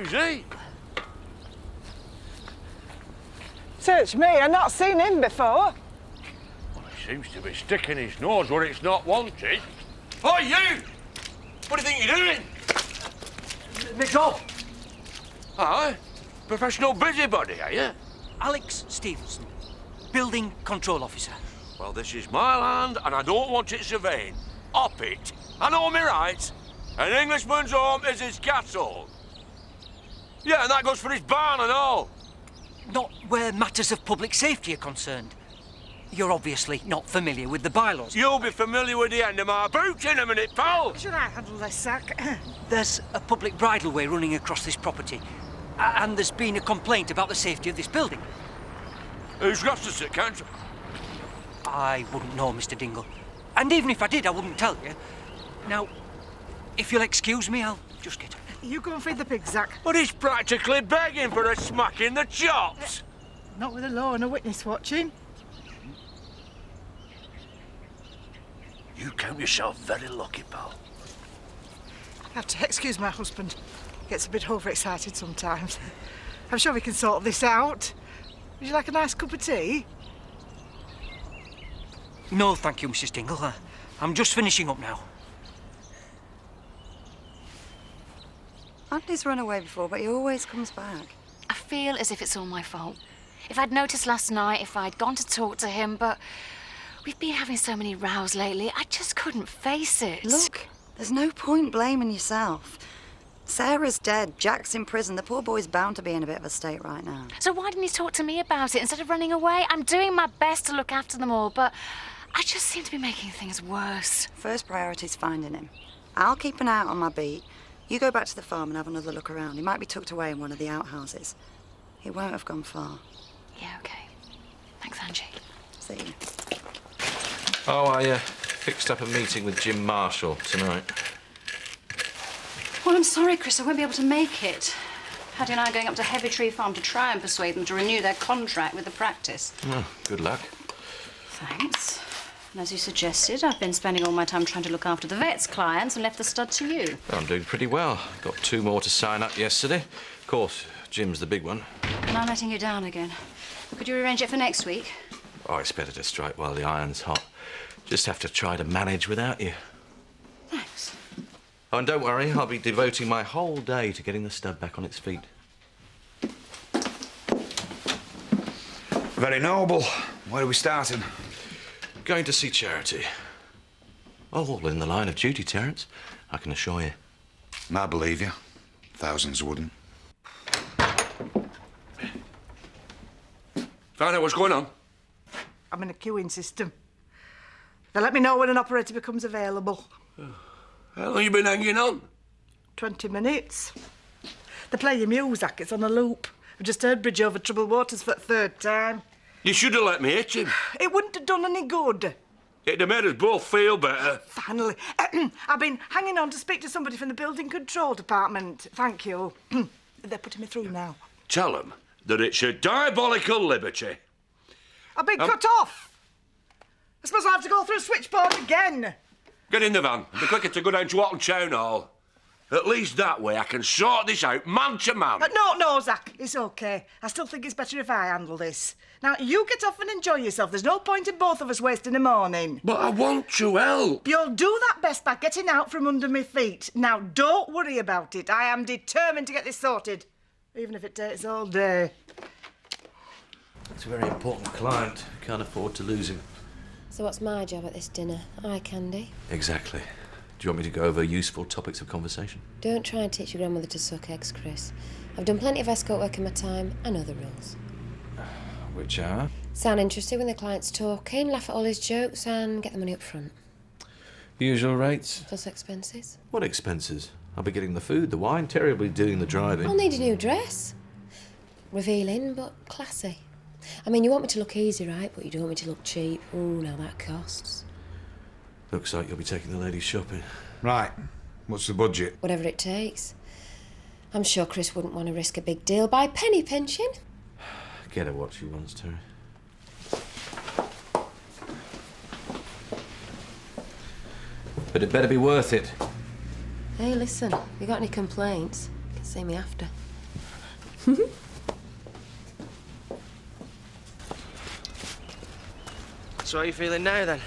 Who's he? Search me, I've not seen him before. Well, he seems to be sticking his nose where it's not wanted. Oh, you! What do you think you're doing? Nick off! Aye? Professional busybody, are you? Alex Stevenson, Building Control Officer. Well, this is my land, and I don't want it surveying. Up it. I know my rights. An Englishman's home is his castle. Yeah, and that goes for his barn and all. Not where matters of public safety are concerned. You're obviously not familiar with the bylaws. You'll be familiar with the end of my boot in a minute, pal. Should I handle this, Zach? There's a public bridleway running across this property, and there's been a complaint about the safety of this building. Who's got us at council? I wouldn't know, Mr. Dingle. And even if I did, I wouldn't tell you. Now, if you'll excuse me, I'll just get up. You go and feed the pigs, Zach. But he's practically begging for a smack in the chops. Not with a law and a witness watching. You count yourself very lucky, pal. I have to excuse my husband. Gets a bit overexcited sometimes. I'm sure we can sort this out. Would you like a nice cup of tea? No, thank you, Mrs. Dingle. I'm just finishing up now. Andy's run away before, but he always comes back. I feel as if it's all my fault. If I'd noticed last night, if I'd gone to talk to him, but we've been having so many rows lately, I just couldn't face it. Look, there's no point blaming yourself. Sarah's dead, Jack's in prison. The poor boy's bound to be in a bit of a state right now. So why didn't he talk to me about it instead of running away? I'm doing my best to look after them all, but I just seem to be making things worse. First priority's finding him. I'll keep an eye out on my beat. You go back to the farm and have another look around. He might be tucked away in one of the outhouses. He won't have gone far. Yeah, okay. Thanks, Angie. See you. Oh, I fixed up a meeting with Jim Marshall tonight. Well, I'm sorry, Chris, I won't be able to make it. Hattie and I are going up to Heavy Tree Farm to try and persuade them to renew their contract with the practice. Oh, good luck. Thanks. And as you suggested, I've been spending all my time trying to look after the vet's clients and left the stud to you. I'm doing pretty well. Got 2 more to sign up yesterday. Of course, Jim's the big one. And I'm letting you down again. Could you arrange it for next week? Oh, it's better to strike while the iron's hot. Just have to try to manage without you. Thanks. Oh, and don't worry, I'll be devoting my whole day to getting the stud back on its feet. Very noble. Where are we starting? Going to see Charity. All in the line of duty, Terence, I can assure you. I believe you. Thousands wouldn't. Find out what's going on. I'm in a queuing system. They'll let me know when an operator becomes available. How long you been hanging on? 20 minutes. They play your music, it's on a loop. I've just heard Bridge Over Troubled Waters for the 3rd time. You should have let me hit him. It wouldn't have done any good. It'd have made us both feel better. Finally. I've been hanging on to speak to somebody from the Building Control Department. Thank you. They're putting me through now. Tell them that it's a diabolical liberty. I've been cut off. I suppose I'll have to go through switchboard again. Get in the van. It'll be quicker to go down to Watton Town Hall. At least that way I can sort this out man to man. No, Zach, it's OK. I still think it's better if I handle this. Now, you get off and enjoy yourself. There's no point in both of us wasting a morning. But I want to help. You'll do that best by getting out from under my feet. Now, don't worry about it. I am determined to get this sorted, even if it takes all day. It's a very important client. Can't afford to lose him. So what's my job at this dinner? Eye candy? Exactly. Do you want me to go over useful topics of conversation? Don't try and teach your grandmother to suck eggs, Chris. I've done plenty of escort work in my time. I know the rules. Which are? Sound interested when the client's talking, laugh at all his jokes and get the money up front. Usual rates? Plus expenses. What expenses? I'll be getting the food, the wine. Terry will be doing the driving. I'll need a new dress. Revealing, but classy. I mean, you want me to look easy, right? But you don't want me to look cheap. Ooh, now that costs. Looks like you'll be taking the ladies shopping. Right. What's the budget? Whatever it takes. I'm sure Chris wouldn't want to risk a big deal by penny pinching. Get her what she wants, Terry. But it better be worth it. Hey, listen, you got any complaints? You can see me after. So how are you feeling now, then?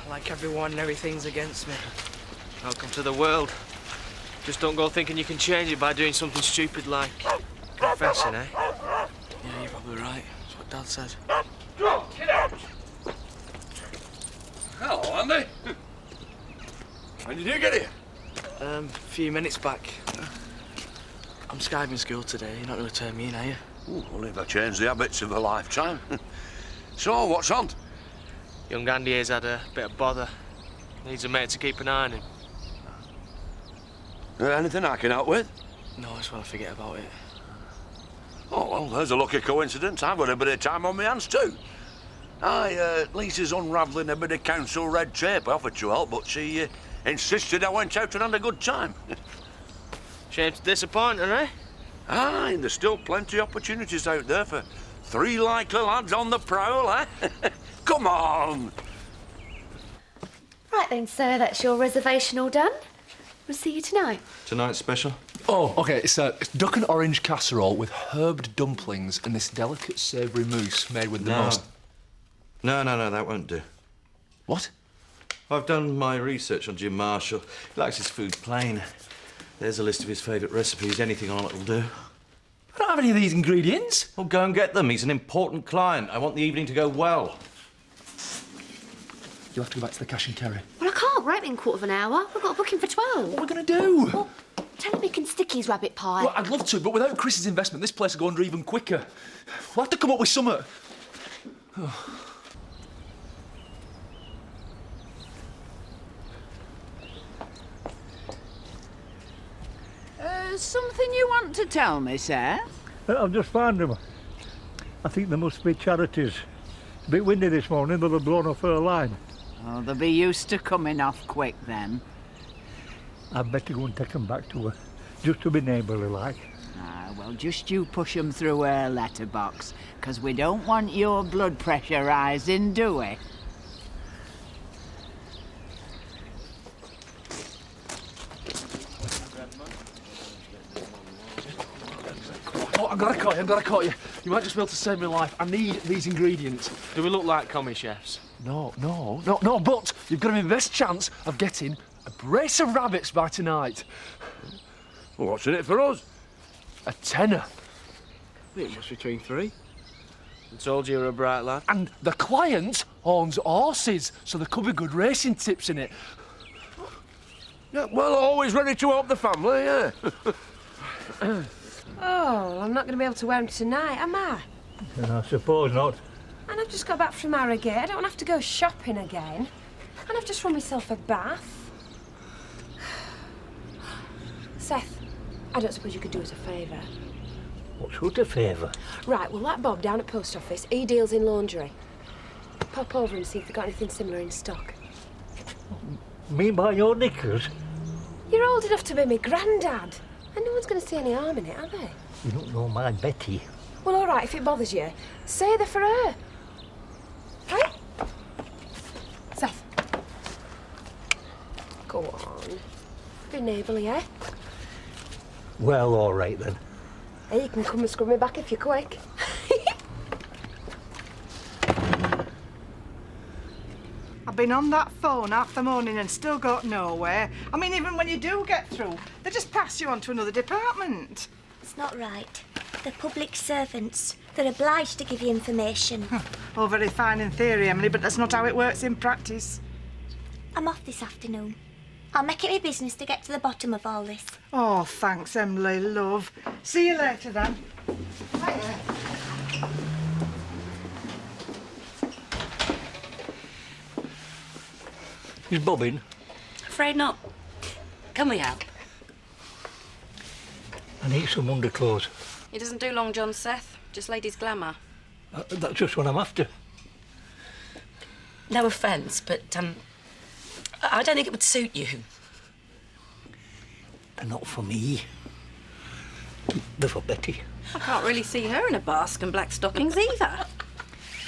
Like everyone and everything's against me. Welcome to the world. Just don't go thinking you can change it by doing something stupid like confessing, eh? Yeah, you're probably right. That's what Dad said. Get out! Hello, Andy. When did you get here? A few minutes back. I'm skiving school today. You're not going to turn me in, are you? Ooh, only if I change the habits of a lifetime. So, what's on? Young Andy has had a bit of bother. Needs a mate to keep an eye on him. Anything I can help with? No, I just want to forget about it. Oh, well, there's a lucky coincidence. I've got a bit of time on my hands, too. Lisa's unravelling a bit of council red tape. I offered to help, but she insisted I went out and had a good time. Shame to disappoint her, eh? Aye, and there's still plenty of opportunities out there for 3 likely lads on the prowl, eh? Come on! Right then, sir, that's your reservation all done. We'll see you tonight. Tonight's special? Oh, OK, it's duck and orange casserole with herbed dumplings and this delicate savoury mousse made with the most... No, that won't do. What? I've done my research on Jim Marshall. He likes his food plain. There's a list of his favourite recipes. Anything on it will do. I don't have any of these ingredients. Well, go and get them. He's an important client. I want the evening to go well. You'll have to go back to the cash and carry. Well, I can't. We're open in a quarter of an hour. We've got a booking for 12. What are we going to do? Well, tell him he can stick his rabbit pie. Well, I'd love to, but without Chris's investment, this place will go under even quicker. We'll have to come up with something. Something you want to tell me, Seth? I've just found them. I think they must be charities. It's a bit windy this morning, they'll have blown off her line. Oh, they'll be used to coming off quick then. I'd better go and take them back to her, just to be neighbourly like. Ah, well, just you push them through her letterbox, because we don't want your blood pressure rising, do we? Oh, I've got to caught you. You might just be able to save my life. I need these ingredients. Do we look like commie chefs? No, but you've got an best chance of getting a brace of rabbits by tonight. Well, what's in it for us? A tenner. It must be between 3. I told you were a bright lad. And the client owns horses, so there could be good racing tips in it. Yeah, well, always ready to help the family, yeah. Oh, I'm not going to be able to wear them tonight, am I? I suppose not. And I've just got back from Harrogate. I don't want to have to go shopping again. And I've just run myself a bath. Seth, I don't suppose you could do us a favour? What sort of favour? Right, well, that Bob down at post office, he deals in laundry. Pop over and see if they've got anything similar in stock. Me buy your knickers? You're old enough to be my granddad. And no one's going to see any harm in it, are they? You don't know my Betty. Well, all right, if it bothers you, say they're for her. Right? Seth. Go on. Be neighbourly, eh? Well, all right then. Hey, you can come and scrub me back if you're quick. I've been on that phone half the morning and still got nowhere. I mean, even when you do get through, they just pass you on to another department. It's not right. They're public servants. They're obliged to give you information. All very fine in theory, Emily, but that's not how it works in practice. I'm off this afternoon. I'll make it my business to get to the bottom of all this. Oh, thanks, Emily, love. See you later, then. Hiya. Is Bob in? Afraid not. Can we help? I need some underclothes. He doesn't do long johns, Seth. Just ladies' glamour. That's just what I'm after. No offence, but I don't think it would suit you. They're not for me. They're for Betty. I can't really see her in a basque and black stockings either.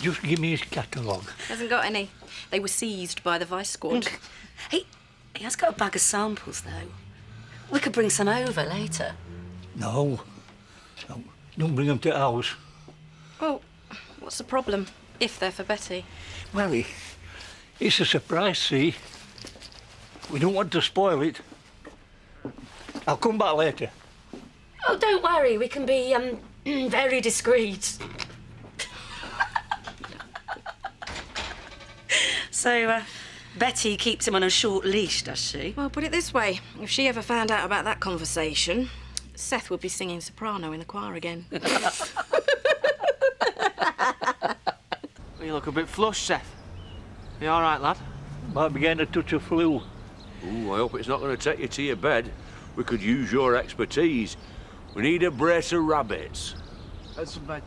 Just give me his catalogue. Hasn't got any. They were seized by the Vice Squad. He has got a bag of samples, though. We could bring some over later. No. Don't bring them to the house. Well, what's the problem, if they're for Betty? Well, it's a surprise, see? We don't want to spoil it. I'll come back later. Oh, don't worry. We can be, very discreet. So, Betty keeps him on a short leash, does she? Well, put it this way. If she ever found out about that conversation, Seth would be singing soprano in the choir again. Well, you look a bit flushed, Seth. You all right, lad? Might be getting a touch of flu. Ooh, I hope it's not going to take you to your bed. We could use your expertise. We need a brace of rabbits. That's some veg.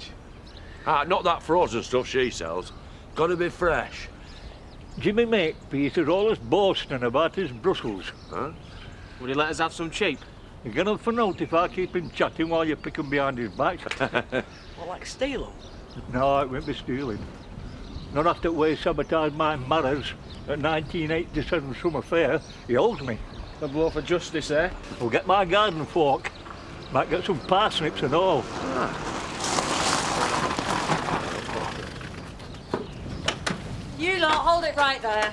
Not that frozen stuff she sells. Got to be fresh. Jimmy Makepeace is always boasting about his Brussels. Huh? Would he let us have some cheap? You're gonna find out if I keep him chatting while you pick him behind his back. What, like steal 'em? No, it won't be stealing. Not after the way he sabotaged my marriage at 1987 summer fair. He owes me. A blow for justice, eh? We'll get my garden fork. Might get some parsnips and all. You lot, hold it right there.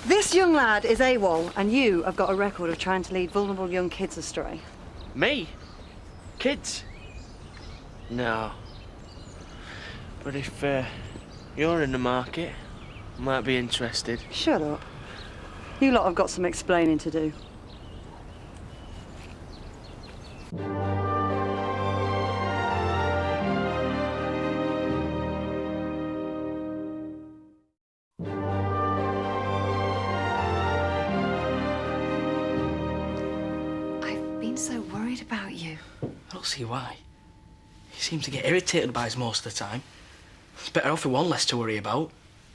This young lad is AWOL, and you have got a record of trying to lead vulnerable young kids astray. Me? Kids? No. But if you're in the market, I might be interested. Shut up. You lot have got some explaining to do. So worried about you. I don't see why. He seems to get irritated by us most of the time. It's better off with one less to worry about.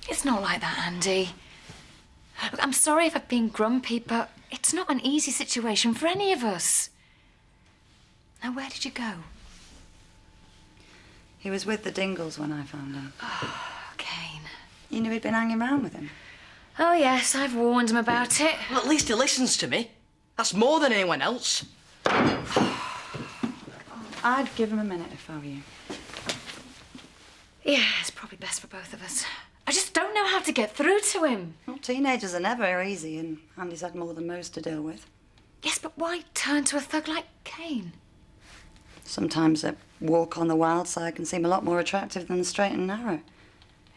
It's not like that, Andy. Look, I'm sorry if I've been grumpy, but it's not an easy situation for any of us. Now, where did you go? He was with the Dingles when I found him. Oh, Kane. You knew he'd been hanging around with him? Oh, yes, I've warned him about it. Well, at least he listens to me. That's more than anyone else. I'd give him a minute if I were you. Yeah, it's probably best for both of us. I just don't know how to get through to him. Well, teenagers are never easy, and Andy's had more than most to deal with. Yes, but why turn to a thug like Kane? Sometimes a walk on the wild side can seem a lot more attractive than the straight and narrow.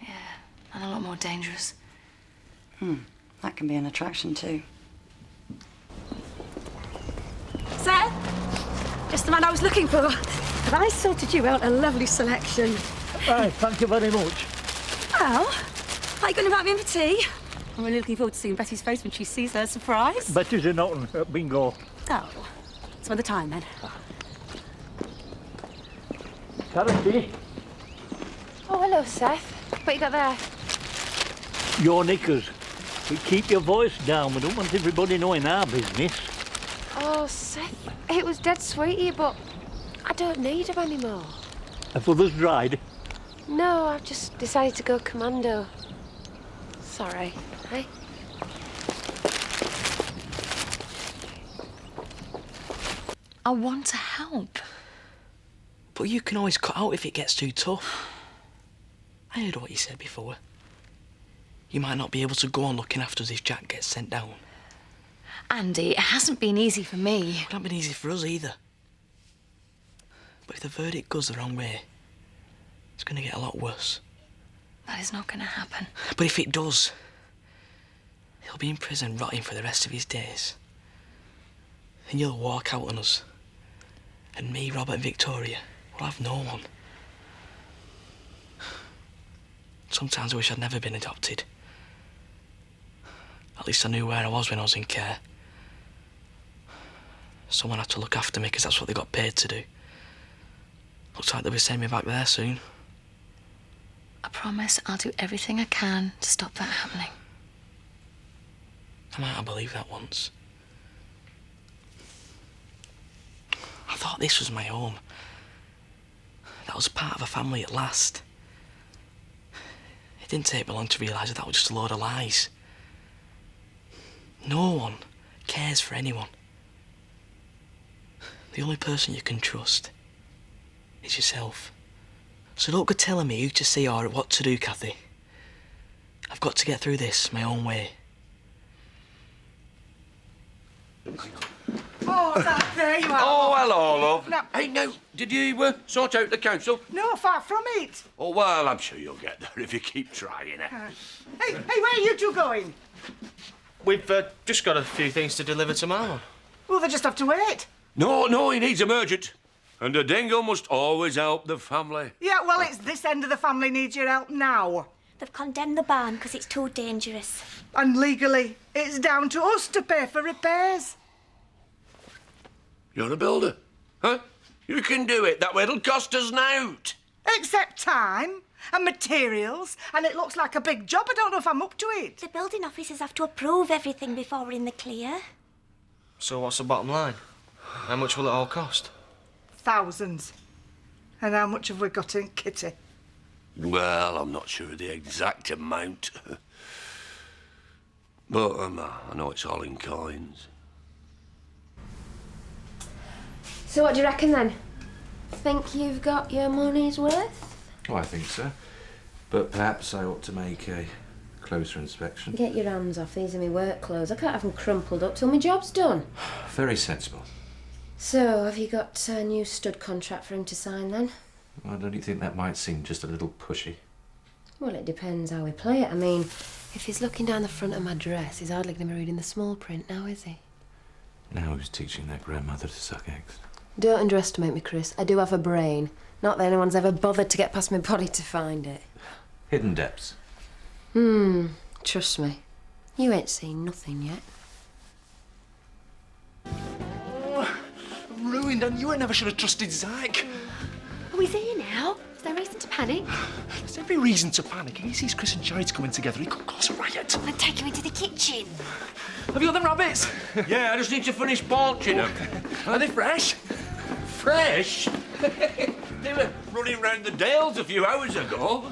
Yeah, and a lot more dangerous. That can be an attraction too. Seth? Just the man I was looking for. Have I sorted you out a lovely selection? Right, thank you very much. Well, are you going to invite me in for tea? I'm really looking forward to seeing Betty's face when she sees her surprise. Betty's in Otten at bingo. Oh, some other time then. Charity, Oh, hello, Seth. What you got there? your knickers. But keep your voice down. We don't want everybody knowing our business. Oh, Seth, it was dead sweet of you, but I don't need them anymore. Have others dried? No, I've just decided to go commando. Sorry, eh? I want to help. But you can always cut out if it gets too tough. I heard what you said before. You might not be able to go on looking after us if Jack gets sent down. Andy, it hasn't been easy for me. It hasn't been easy for us either. But if the verdict goes the wrong way, it's going to get a lot worse. That is not going to happen. But if it does, he'll be in prison rotting for the rest of his days. And you'll walk out on us. And me, Robert and Victoria will have no one. Sometimes I wish I'd never been adopted. At least I knew where I was when I was in care. Someone had to look after me because that's what they got paid to do. Looks like they'll be sending me back there soon. I promise I'll do everything I can to stop that happening. I might have believed that once. I thought this was my home. That I was part of a family at last. It didn't take me long to realise that was just a load of lies. No one cares for anyone. The only person you can trust It's yourself. So don't go telling me who to see or what to do, Kathy. I've got to get through this my own way. Oh, Zach, there you are. Oh, hello, love. No. Hey, no, did you sort out the council? No, far from it. Oh, well, I'm sure you'll get there if you keep trying. Hey, where are you two going? We've just got a few things to deliver to Marlon. Well, they just have to wait. No, he needs emergent. And a dingo must always help the family. Yeah, well, it's this end of the family needs your help now. They've condemned the barn because it's too dangerous. And legally, it's down to us to pay for repairs. You're a builder, huh? You can do it. That way it'll cost us nought. Except time and materials, and it looks like a big job. I don't know if I'm up to it. The building officers have to approve everything before we're in the clear. So what's the bottom line? How much will it all cost? Thousands. And how much have we got in kitty? Well, I'm not sure of the exact amount. But I know it's all in coins. So what do you reckon then? Think you've got your money's worth? Oh, I think so. But perhaps I ought to make a closer inspection. Get your hands off. These are my work clothes. I can't have them crumpled up till my job's done. Very sensible. So, have you got a new stud contract for him to sign then? Well, don't you think that might seem just a little pushy? Well, it depends how we play it. I mean, if he's looking down the front of my dress, he's hardly going to be reading the small print now, is he? Now who's teaching their grandmother to suck eggs? Don't underestimate me, Chris. I do have a brain. Not that anyone's ever bothered to get past my body to find it. Hidden depths. Trust me. You ain't seen nothing yet. I'm ruined, and you ain't never should have trusted Zach. Oh, he's here now. Is there reason to panic? There's every reason to panic. If he sees Chris and Charity coming together, he could cause a riot. I'd take him into the kitchen. Have you got them rabbits? Yeah, I just need to finish poaching them. Are they fresh? Fresh? They were running round the dales a few hours ago.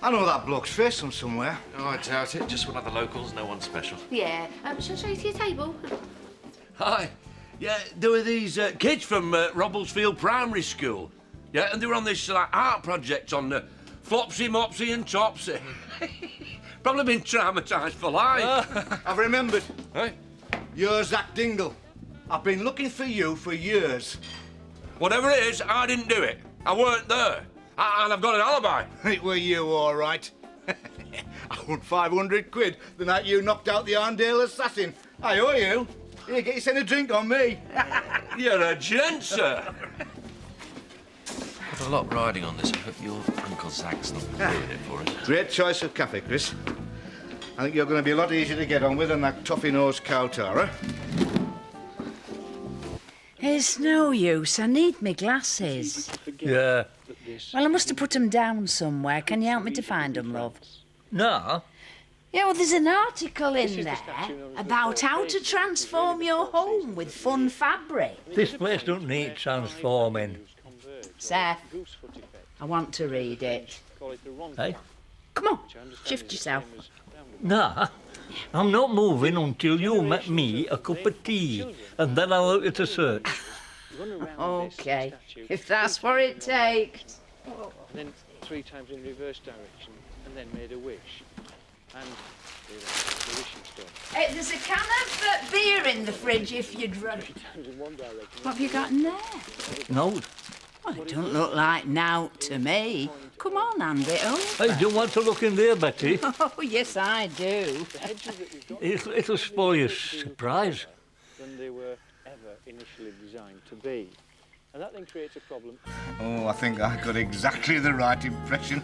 I know that bloke's face from somewhere. Oh, I doubt it. Just one of the locals, no one special. Yeah. Shall I show you to your table? Hi. Yeah, there were these kids from Robblesfield Primary School. Yeah, and they were on this art project on Flopsy, Mopsy and Topsy. Probably been traumatised for life. I've remembered. Hey? You're Zach Dingle. I've been looking for you for years. Whatever it is, I didn't do it. I weren't there. And I've got an alibi. It were you, all right. I won 500 quid the night you knocked out the Emmerdale assassin. I owe you. Here, get yourself a drink on me. You're a gent, sir. Got a lot riding on this. I hope your Uncle Zach's not ruining it for us. Great choice of cafe, Chris. I think you're going to be a lot easier to get on with than that toffee-nosed cow tara. It's no use. I need my glasses. Yeah. Well, I must have put them down somewhere. Can you help me to find them, love? No. Yeah, well, there's an article in there about how to transform your home with fun fabric. This place don't need transforming. Seth, I want to read it. Hey? Come on, shift yourself. Nah. I'm not moving until you make me a cup of tea, and then I'll look at the search. OK, if that's what it takes. And then 3 times in reverse direction, and then made a wish. And the wishing stone. Hey, there's a can of beer in the fridge if you'd run. 3 times in one direction. What have you got in there? No. Well, it don't look like nout to me. Come on, hand it over. Hey, do you want to look in there, Betty? Oh, yes, I do. The hedges that you've got It'll spoil your surprise. than they were ever initially designed to be. And that then creates a problem. Oh, I think I got exactly the right impression.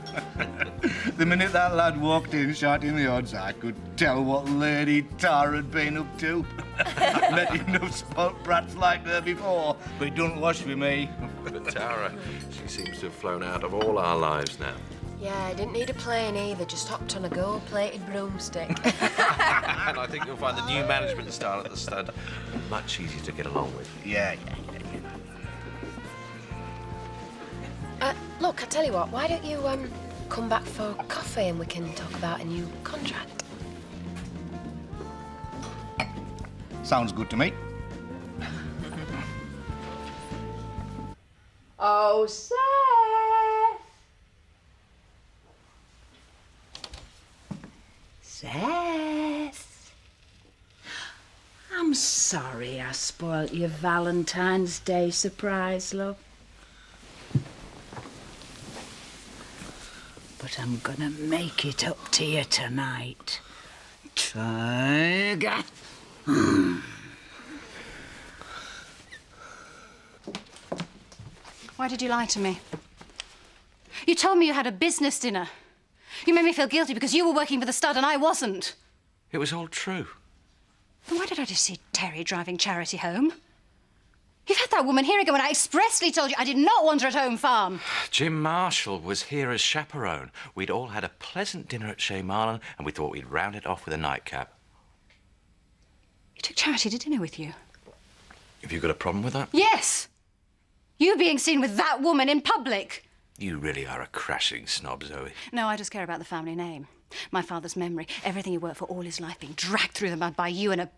The minute that lad walked in shouting the odds, I could tell what Lady Tara had been up to. I've met enough spoilt brats like her before, but it don't wash with me. But Tara, she seems to have flown out of all our lives now. Yeah, I didn't need a plane either, just hopped on a gold-plated broomstick. And I think you'll find the new management style at the stud much easier to get along with. Yeah. Look, I tell you what, why don't you come back for coffee and we can talk about a new contract? Sounds good to me. Oh, Seth! Seth! I'm sorry I spoilt your Valentine's Day surprise, love. But I'm gonna make it up to you tonight. Tiger. Why did you lie to me? You told me you had a business dinner. You made me feel guilty because you were working for the stud and I wasn't. It was all true. Then why did I just see Terry driving Charity home? You've had that woman here again when I expressly told you I did not want her at Home Farm. Jim Marshall was here as chaperone. We'd all had a pleasant dinner at Shea Marlin and we thought we'd round it off with a nightcap. You took Charity to dinner with you? Have you got a problem with that? Yes! You being seen with that woman in public. You really are a crashing snob, Zoe. No, I just care about the family name. My father's memory, everything he worked for all his life being dragged through the mud by you and a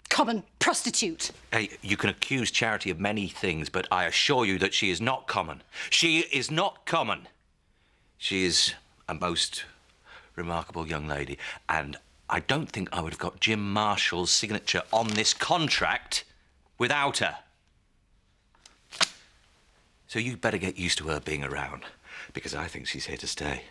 common prostitute. Hey, you can accuse Charity of many things, but I assure you that she is not common. She is not common. She is a most remarkable young lady, and I don't think I would have got Jim Marshall's signature on this contract without her. So you better get used to her being around, because I think she's here to stay.